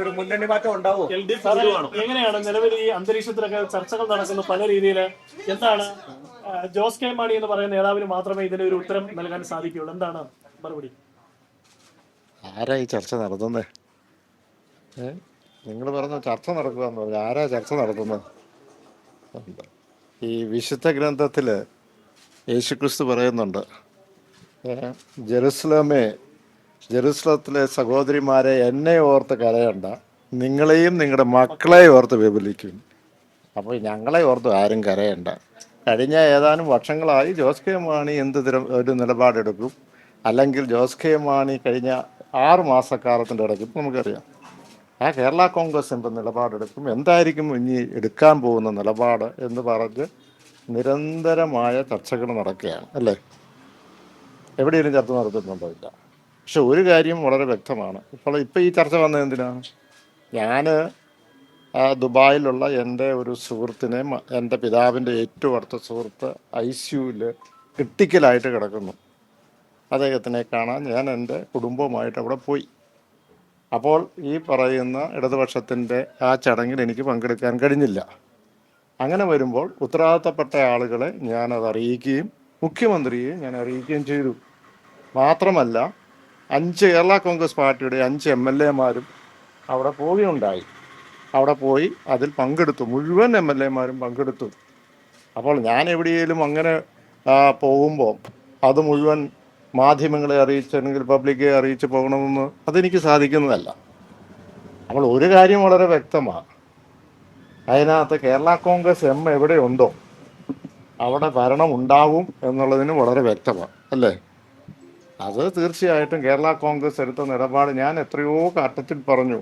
ഒരു മുന്നണി മാറ്റം ഉണ്ടാവും. എങ്ങനെയാണ് നിലവിൽ ഈ അന്തരീക്ഷത്തിലൊക്കെ ചർച്ചകൾ നടക്കുന്ന പല രീതിയിൽ? എന്താണ് ജോസ് കെ മാണി എന്ന് പറയുന്ന നേതാവിന് മാത്രമേ ഇതിനൊരു ഉത്തരം നൽകാൻ സാധിക്കുകയുള്ളൂ? എന്താണ് മറുപടി? ആരാ ഈ ചർച്ച നടത്തുന്നത്? നിങ്ങൾ പറഞ്ഞ ചർച്ച നടക്കുക എന്ന് പറഞ്ഞു. ആരാ ചർച്ച നടത്തുന്നത്? ഈ വിശുദ്ധ ഗ്രന്ഥത്തിൽ യേശുക്രിസ്തു പറയുന്നുണ്ട്, ജെറുസലത്തിലെ സഹോദരിമാരെ എന്നെ ഓർത്ത് കരയണ്ട, നിങ്ങളെയും നിങ്ങളുടെ മക്കളെയും ഓർത്ത് വിപുലിക്കും. അപ്പോൾ ഞങ്ങളെ ഓർത്ത് ആരും കരയണ്ട. കഴിഞ്ഞ ഏതാനും വർഷങ്ങളായി ജോസ് കെ മാണി എന്ത് ഒരു നിലപാടെടുക്കും, അല്ലെങ്കിൽ ജോസ് കെ മാണി കഴിഞ്ഞ 6 മാസക്കാലത്തിൻ്റെ ഇടയ്ക്ക് നമുക്കറിയാം ആ കേരള കോൺഗ്രസ് എന്ത് നിലപാടെടുക്കും, എന്തായിരിക്കും ഇനി എടുക്കാൻ പോകുന്ന നിലപാട് എന്ന് പറഞ്ഞ് നിരന്തരമായ ചർച്ചകൾ നടക്കുകയാണ് അല്ലേ? എവിടെയെങ്കിലും ചർച്ച നടത്തുന്നുണ്ടോ? ഇല്ല. പക്ഷെ ഒരു കാര്യം വളരെ വ്യക്തമാണ്. ഇപ്പോൾ ഈ ചർച്ച വന്നത് എന്തിനാണ്? ഞാൻ ദുബായിലുള്ള എൻ്റെ ഒരു സുഹൃത്തിനെ, എൻ്റെ പിതാവിൻ്റെ ഏറ്റവും അടുത്ത സുഹൃത്ത് ICUവിൽ ക്രിട്ടിക്കലായിട്ട് കിടക്കുന്നു. അദ്ദേഹത്തിനെ കാണാൻ ഞാൻ എൻ്റെ കുടുംബവുമായിട്ട് അവിടെ പോയി. അപ്പോൾ ഈ പറയുന്ന ഇടതുപക്ഷത്തിൻ്റെ ആ ചടങ്ങിൽ എനിക്ക് പങ്കെടുക്കാൻ കഴിഞ്ഞില്ല. അങ്ങനെ വരുമ്പോൾ ഉത്തരവാദിത്തപ്പെട്ട ആളുകളെ ഞാനത് അറിയിക്കുകയും മുഖ്യമന്ത്രിയെ ഞാൻ അറിയിക്കുകയും ചെയ്തു. മാത്രമല്ല 5 കേരള കോൺഗ്രസ് പാർട്ടിയുടെ 5 MLA-മാരും അവിടെ പോവുകയുണ്ടായി. അവിടെ പോയി അതിൽ പങ്കെടുത്തു. മുഴുവൻ MLA-മാരും പങ്കെടുത്തു. അപ്പോൾ ഞാൻ എവിടെയെങ്കിലും അങ്ങനെ പോകുമ്പോൾ അത് മുഴുവൻ മാധ്യമങ്ങളെ അറിയിച്ചെങ്കിൽ പബ്ലിക്കെ അറിയിച്ച് പോകണമെന്ന് അതെനിക്ക് സാധിക്കുന്നതല്ല. അപ്പോൾ ഒരു കാര്യം വളരെ വ്യക്തമാണ്, അതിനകത്ത് കേരള കോൺഗ്രസ് എവിടെയുണ്ടോ അവിടെ ഭരണം ഉണ്ടാവും എന്നുള്ളതിന് വളരെ വ്യക്തമാണ് അല്ലേ? അത് തീർച്ചയായിട്ടും കേരള കോൺഗ്രസ് എടുത്ത നിലപാട് ഞാൻ എത്രയോ ഘട്ടത്തിൽ പറഞ്ഞു.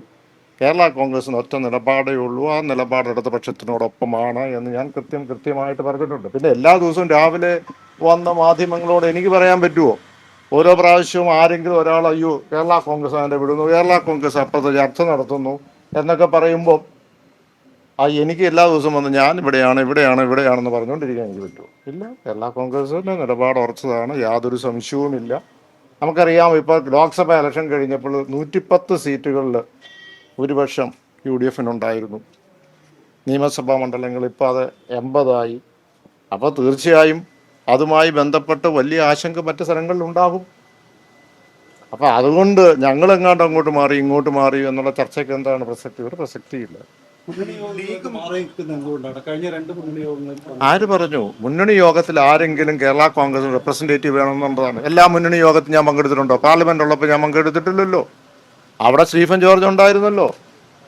കേരള കോൺഗ്രസിന് ഒറ്റ നിലപാടേ ഉള്ളൂ, ആ നിലപാട് ഇടതുപക്ഷത്തിനോടൊപ്പമാണ് എന്ന് ഞാൻ കൃത്യമായിട്ട് പറഞ്ഞിട്ടുണ്ട്. പിന്നെ എല്ലാ ദിവസവും രാവിലെ വന്ന മാധ്യമങ്ങളോട് എനിക്ക് പറയാൻ പറ്റുമോ? ഓരോ പ്രാവശ്യവും ആരെങ്കിലും ഒരാൾ അയ്യോ കേരള കോൺഗ്രസ് അതിൻ്റെ വിടുന്നു, കേരള കോൺഗ്രസ് അപ്പുറത്ത് ചർച്ച നടത്തുന്നു എന്നൊക്കെ പറയുമ്പോൾ എനിക്ക് എല്ലാ ദിവസവും വന്ന് ഞാൻ ഇവിടെയാണെന്ന് പറഞ്ഞുകൊണ്ടിരിക്കാൻ എനിക്ക് പറ്റുമോ? ഇല്ല. കേരള കോൺഗ്രസിൻ്റെ നിലപാട് ഉറച്ചതാണ്, യാതൊരു സംശയവുമില്ല. നമുക്കറിയാം, ഇപ്പോൾ ലോക്സഭ ഇലക്ഷൻ കഴിഞ്ഞപ്പോൾ 110 സീറ്റുകളിൽ ഭൂരിപക്ഷം UDF-നുണ്ടായിരുന്നു. നിയമസഭാ മണ്ഡലങ്ങൾ ഇപ്പോൾ അത് 80 അപ്പോൾ തീർച്ചയായും അതുമായി ബന്ധപ്പെട്ട് വലിയ ആശങ്ക മറ്റ് സ്ഥലങ്ങളിലുണ്ടാകും. അപ്പോൾ അതുകൊണ്ട് ഞങ്ങളെങ്ങാണ്ട് അങ്ങോട്ട് മാറി ഇങ്ങോട്ട് മാറി എന്നുള്ള ചർച്ചയ്ക്ക് എന്താണ് പ്രസക്തി? ഒരു പ്രസക്തിയില്ല. ആര് പറഞ്ഞു? മുന്നണി യോഗത്തിൽ ആരെങ്കിലും കേരള കോൺഗ്രസ് റെപ്രസെൻറ്റേറ്റീവ് വേണമെന്നുള്ളതാണ്. എല്ലാ മുന്നണി യോഗത്തിൽ ഞാൻ പങ്കെടുത്തിട്ടുണ്ടോ? പാർലമെന്റ് ഉള്ളപ്പോൾ ഞാൻ പങ്കെടുത്തിട്ടില്ലല്ലോ. അവിടെ സ്റ്റീഫൻ ജോർജ് ഉണ്ടായിരുന്നല്ലോ,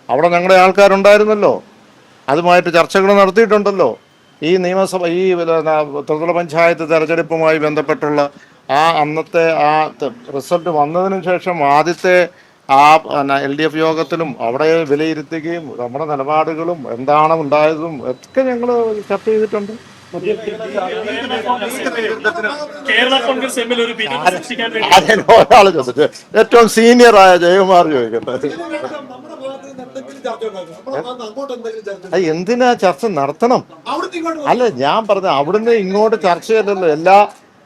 അവിടെ ഞങ്ങളുടെ ആൾക്കാരുണ്ടായിരുന്നല്ലോ, അതുമായിട്ട് ചർച്ചകൾ നടത്തിയിട്ടുണ്ടല്ലോ. ഈ നിയമസഭ ഈ ത്രിതല പഞ്ചായത്ത് തെരഞ്ഞെടുപ്പുമായി ബന്ധപ്പെട്ടുള്ള അന്നത്തെ റിസൾട്ട് വന്നതിന് ശേഷം ആദ്യത്തെ LDF യോഗത്തിലും അവിടെ വിലയിരുത്തുകയും നമ്മുടെ നിലപാടുകളും എന്താണ് ഉണ്ടായതും ഒക്കെ ഞങ്ങൾ ചർച്ച ചെയ്തിട്ടുണ്ട്. ഒരാൾ ചോദിച്ചു, ഏറ്റവും സീനിയറായ ജയകുമാർ ചോദിക്കട്ടെ, എന്തിനാ ചർച്ച നടത്തണം? അല്ല, ഞാൻ പറഞ്ഞ അവിടുന്ന് ഇങ്ങോട്ട് ചർച്ചയല്ലല്ലോ.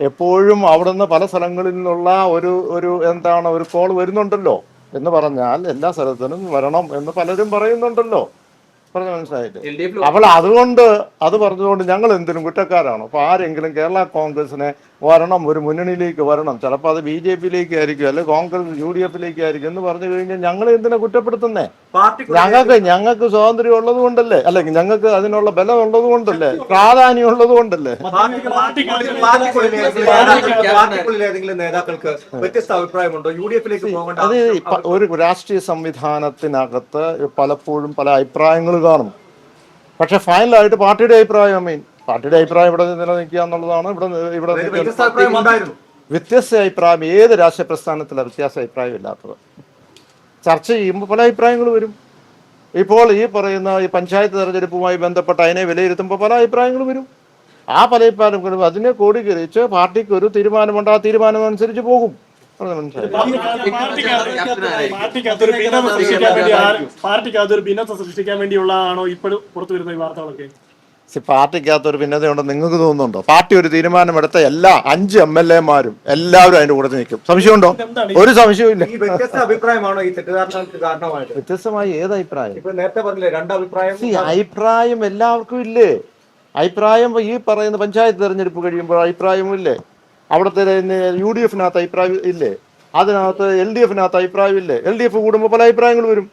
എപ്പോഴും അവിടുന്ന് പല സ്ഥലങ്ങളിൽ നിന്നുള്ള ഒരു കോൾ വരുന്നുണ്ടല്ലോ. എന്ന് പറഞ്ഞാൽ എല്ലാ സ്ഥലത്തിനും വരണം എന്ന് പലരും പറയുന്നുണ്ടല്ലോ. പറഞ്ഞ മനസ്സിലായില്ലേ? അപ്പോൾ അതുകൊണ്ട് അത് പറഞ്ഞതുകൊണ്ട് ഞങ്ങൾ എന്തിനും കുറ്റക്കാരാണോ? അപ്പോൾ ആരെങ്കിലും കേരള കോൺഗ്രസിനെ വരണം, ഒരു മുന്നണിയിലേക്ക് വരണം, ചിലപ്പോൾ അത് BJP-യിലേക്ക് ആയിരിക്കും, അല്ലെങ്കിൽ കോൺഗ്രസ് UDF-ലേക്ക് ആയിരിക്കും എന്ന് പറഞ്ഞു കഴിഞ്ഞാൽ ഞങ്ങൾ എന്തിനാ കുറ്റപ്പെടുത്തുന്നേ? ഞങ്ങൾക്ക് സ്വാതന്ത്ര്യം ഉള്ളത് കൊണ്ടല്ലേ, അല്ലെങ്കിൽ ഞങ്ങൾക്ക് അതിനുള്ള ബലം ഉള്ളത് കൊണ്ടല്ലേ, പ്രാധാന്യം ഉള്ളത് കൊണ്ടല്ലേ. നേതാക്കൾക്ക് വ്യത്യസ്ത അഭിപ്രായമുണ്ടോ? UDF-ലേക്ക് പോകേണ്ട? അത് ഒരു രാഷ്ട്രീയ സംവിധാനത്തിനകത്ത് പലപ്പോഴും പല അഭിപ്രായങ്ങൾ കാണും. പക്ഷെ ഫൈനലായിട്ട് പാർട്ടിയുടെ അഭിപ്രായം ഇവിടെ നിലനിൽക്കുക എന്നുള്ളതാണ്. ഇവിടെ വ്യത്യസ്ത അഭിപ്രായം ഏത് രാഷ്ട്രീയ പ്രസ്ഥാനത്തിലാണ് വ്യത്യാസ അഭിപ്രായം ഇല്ലാത്തത്? ചർച്ച ചെയ്യുമ്പോൾ പല അഭിപ്രായങ്ങൾ വരും. ഇപ്പോൾ ഈ പറയുന്ന ഈ പഞ്ചായത്ത് തെരഞ്ഞെടുപ്പുമായി ബന്ധപ്പെട്ട് അതിനെ വിലയിരുത്തുമ്പോൾ പല അഭിപ്രായങ്ങൾ വരും. ആ പല അഭിപ്രായങ്ങളും അതിനെ ക്രോഡീകരിച്ച് പാർട്ടിക്ക് ഒരു തീരുമാനമുണ്ട്, ആ തീരുമാനം അനുസരിച്ച് പോകും. പാർട്ടിക്ക് അതൊരു ഭിന്നത സൃഷ്ടിക്കാൻ വേണ്ടിയുള്ളതാണോ ഇപ്പോഴും പുറത്തു വരുന്ന ഈ വാർത്തകളൊക്കെ? പാർട്ടിക്കകത്ത് ഒരു ഭിന്നതയുണ്ടെന്ന് നിങ്ങൾക്ക് തോന്നുന്നുണ്ടോ? പാർട്ടി ഒരു തീരുമാനമെടുത്ത എല്ലാ 5 MLA-മാരും എല്ലാവരും അതിന്റെ കൂടെ നിൽക്കും. സംശയമുണ്ടോ? ഒരു സംശയവും ഇല്ല. ഈ വ്യത്യസ്ത അഭിപ്രായമാണോ ഈ തെറ്റിദ്ധാരണകൾക്ക് കാരണമായത്? വ്യത്യസ്തമായി ഏത് അഭിപ്രായം? ഇപ്പൊ നേരത്തെ പറഞ്ഞില്ലേ 2 അഭിപ്രായം. അഭിപ്രായം എല്ലാവർക്കും ഇല്ലേ? അഭിപ്രായം ഈ പറയുന്ന പഞ്ചായത്ത് തെരഞ്ഞെടുപ്പ് കഴിയുമ്പോൾ അഭിപ്രായവും ഇല്ലേ? അവിടുത്തെ UDF-നകത്ത് അഭിപ്രായം ഇല്ലേ? അതിനകത്ത് LDF-നകത്ത് അഭിപ്രായം ഇല്ലേ? LDF കൂടുമ്പോൾ പല അഭിപ്രായങ്ങൾ വരും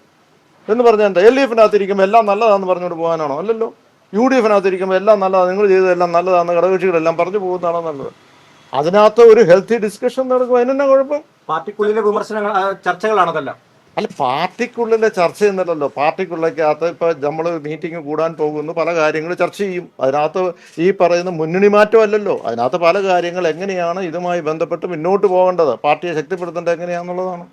എന്ന് പറഞ്ഞാൽ എന്താ? LDF-നകത്ത് ഇരിക്കുമ്പോൾ എല്ലാം നല്ലതാണെന്ന് പറഞ്ഞുകൊണ്ട് പോകാനാണോ? അല്ലല്ലോ. UDF-നകത്ത് ഇരിക്കുമ്പോൾ എല്ലാം നല്ലതാണ്, നിങ്ങൾ ചെയ്തതെല്ലാം നല്ലതാണെന്ന് ഘടകകക്ഷികളെല്ലാം പറഞ്ഞു പോകുന്നതാണോ നല്ലത്? അതിനകത്ത് ഒരു ഹെൽത്തി ഡിസ്കഷൻ നടക്കും. അതിനെന്നാ കുഴപ്പം? പാർട്ടിക്കുള്ളിലെ വിമർശനങ്ങൾ ചർച്ചകളാണതെല്ലാം. അല്ല, പാർട്ടിക്കുള്ളിലെ ചർച്ച എന്നല്ലല്ലോ. പാർട്ടിക്കുള്ളിലേക്കകത്ത് ഇപ്പൊ നമ്മൾ മീറ്റിംഗ് കൂടാൻ പോകുന്നു, പല കാര്യങ്ങൾ ചർച്ച ചെയ്യും. അതിനകത്ത് ഈ പറയുന്ന മുന്നണി മാറ്റം അല്ലല്ലോ. അതിനകത്ത് പല കാര്യങ്ങൾ എങ്ങനെയാണ് ഇതുമായി ബന്ധപ്പെട്ട് മുന്നോട്ട് പോകേണ്ടത്, പാർട്ടിയെ ശക്തിപ്പെടുത്തേണ്ടത് എങ്ങനെയാണെന്നുള്ളതാണ്.